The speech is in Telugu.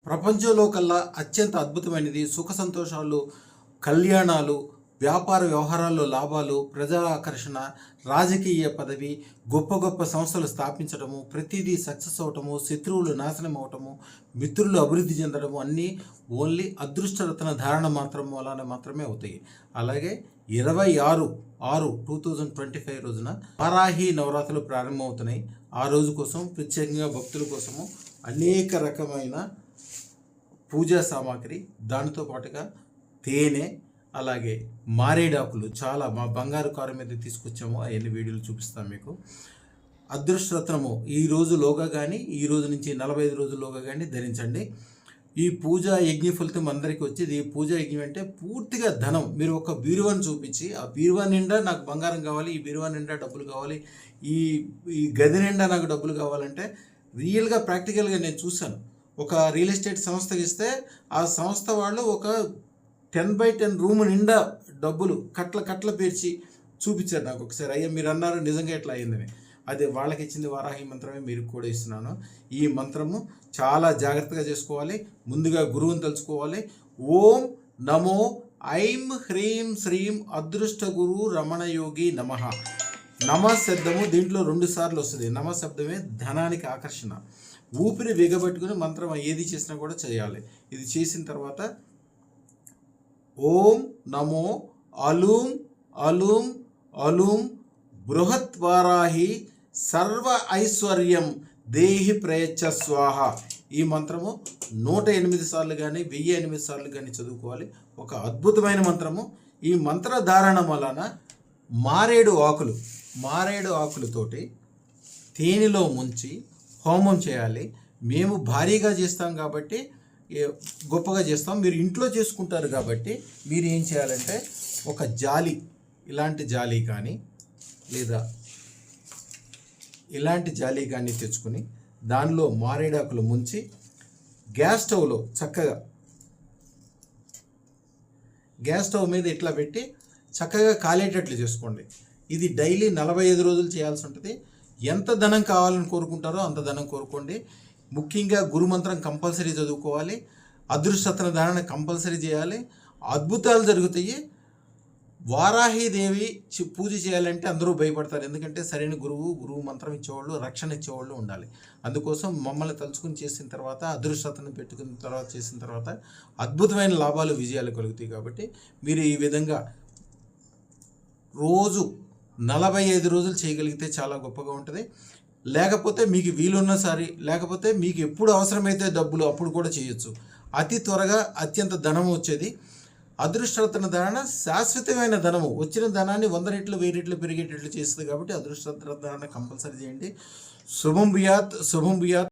ప్రపంచంలో కల్లా అత్యంత అద్భుతమైనది సుఖ సంతోషాలు, కళ్యాణాలు, వ్యాపార వ్యవహారాల్లో లాభాలు, ప్రజా ఆకర్షణ, రాజకీయ పదవి, గొప్ప గొప్ప సంస్థలు స్థాపించడము, ప్రతిదీ సక్సెస్ అవటము, శత్రువులు నాశనం అవటము, మిత్రులు అభివృద్ధి చెందడము అన్నీ ఓన్లీ అదృష్టరత్న ధారణ వలన మాత్రమే అవుతాయి. అలాగే 26/6/2025 రోజున వారాహి నవరాత్రులు ప్రారంభమవుతున్నాయి. ఆ రోజు కోసం ప్రత్యేకంగా భక్తుల కోసము అనేక రకమైన పూజా సామాగ్రి, దానితో పాటుగా తేనె, అలాగే మారేడాకులు చాలా మా బంగారు కారు మీద తీసుకొచ్చాము. అవన్నీ వీడియోలు చూపిస్తాం మీకు. అదృష్టరత్నము ఈ రోజులోగా కానీ, ఈ రోజు నుంచి 45 రోజుల్లోగా కానీ ధరించండి. ఈ పూజా యజ్ఞ ఫలితం అందరికీ వచ్చేది. ఈ పూజా యజ్ఞం అంటే పూర్తిగా ధనం. మీరు ఒక బీరువాని చూపించి, ఆ బీరువా నిండా నాకు బంగారం కావాలి, ఈ బీరువా నిండా డబ్బులు కావాలి, ఈ ఈ గది నిండా నాకు డబ్బులు కావాలంటే రియల్గా ప్రాక్టికల్గా నేను చూశాను. ఒక రియల్ ఎస్టేట్ సంస్థకి ఇస్తే ఆ సంస్థ వాళ్ళు ఒక 10/10 రూమ్ నిండా డబ్బులు కట్ల పేర్చి చూపించారు నాకు ఒకసారి. అయ్యా మీరు అన్నారు నిజంగా ఎట్లా అయ్యిందని. అదే వాళ్ళకి ఇచ్చింది వారాహి మంత్రమే మీకు కూడా ఇస్తున్నాను. ఈ మంత్రము చాలా జాగ్రత్తగా చేసుకోవాలి. ముందుగా గురువుని తలుచుకోవాలి. ఓం నమో ఐం హ్రీం శ్రీం అదృష్ట గురు రమణయోగి నమః. నమ శబ్దము దీంట్లో 2 సార్లు వస్తుంది. నమ శబ్దమే ధనానికి ఆకర్షణ. ఊపిరి బిగబెట్టుకుని మంత్రం ఏది చేసినా కూడా చేయాలి. ఇది చేసిన తర్వాత ఓం నమో అలూం అలూం అలూం బృహత్ వారాహి సర్వ ఐశ్వర్యం దేహి ప్రయచ్చ స్వాహ. ఈ మంత్రము 108 సార్లు కానీ 1008 సార్లు కానీ చదువుకోవాలి. ఒక అద్భుతమైన మంత్రము. ఈ మంత్ర ధారణ వలన మారేడు ఆకులతోటి తేనెలో ముంచి హోమం చేయాలి. మేము భారీగా చేస్తాం కాబట్టి గొప్పగా చేస్తాం. మీరు ఇంట్లో చేసుకుంటారు కాబట్టి మీరు ఏం చేయాలంటే ఒక జాలి, ఇలాంటి జాలి కానీ లేదా ఇలాంటి జాలి కానీ తెచ్చుకొని దానిలో మారేడాకులు ముంచి గ్యాస్ స్టవ్ మీద ఇట్లా పెట్టి చక్కగా కాలేటట్లు చేసుకోండి. ఇది డైలీ 45 రోజులు చేయాల్సి ఉంటుంది. ఎంత ధనం కావాలని కోరుకుంటారో అంత ధనం కోరుకోండి. ముఖ్యంగా గురుమంత్రం కంపల్సరీ చదువుకోవాలి. అదృష్టరత్న ధారణ కంపల్సరీ చేయాలి. అద్భుతాలు జరుగుతాయి. వారాహిదేవి పూజ చేయాలంటే అందరూ భయపడతారు. ఎందుకంటే సరైన గురువు మంత్రం ఇచ్చేవాళ్ళు, రక్షణ ఇచ్చేవాళ్ళు ఉండాలి. అందుకోసం మమ్మల్ని తలుచుకుని చేసిన తర్వాత, అదృష్టరత్నం పెట్టుకున్న తర్వాత చేసిన తర్వాత అద్భుతమైన లాభాలు, విజయాలు కలుగుతాయి. కాబట్టి మీరు ఈ విధంగా రోజు 45 రోజులు చేయగలిగితే చాలా గొప్పగా ఉంటుంది. లేకపోతే మీకు వీలున్నసారి, లేకపోతే మీకు ఎప్పుడు అవసరమైతే డబ్బులు అప్పుడు కూడా చేయొచ్చు. అతి త్వరగా అత్యంత ధనం వచ్చేది. అదృష్టరత్న ధారణ శాశ్వతమైన ధనము. వచ్చిన ధనాన్ని 100 రెట్లు 1000 రెట్లు పెరిగేటట్లు చేస్తుంది. కాబట్టి అదృష్టరత్న ధారణ కంపల్సరీ చేయండి. శుభం భూయాత్.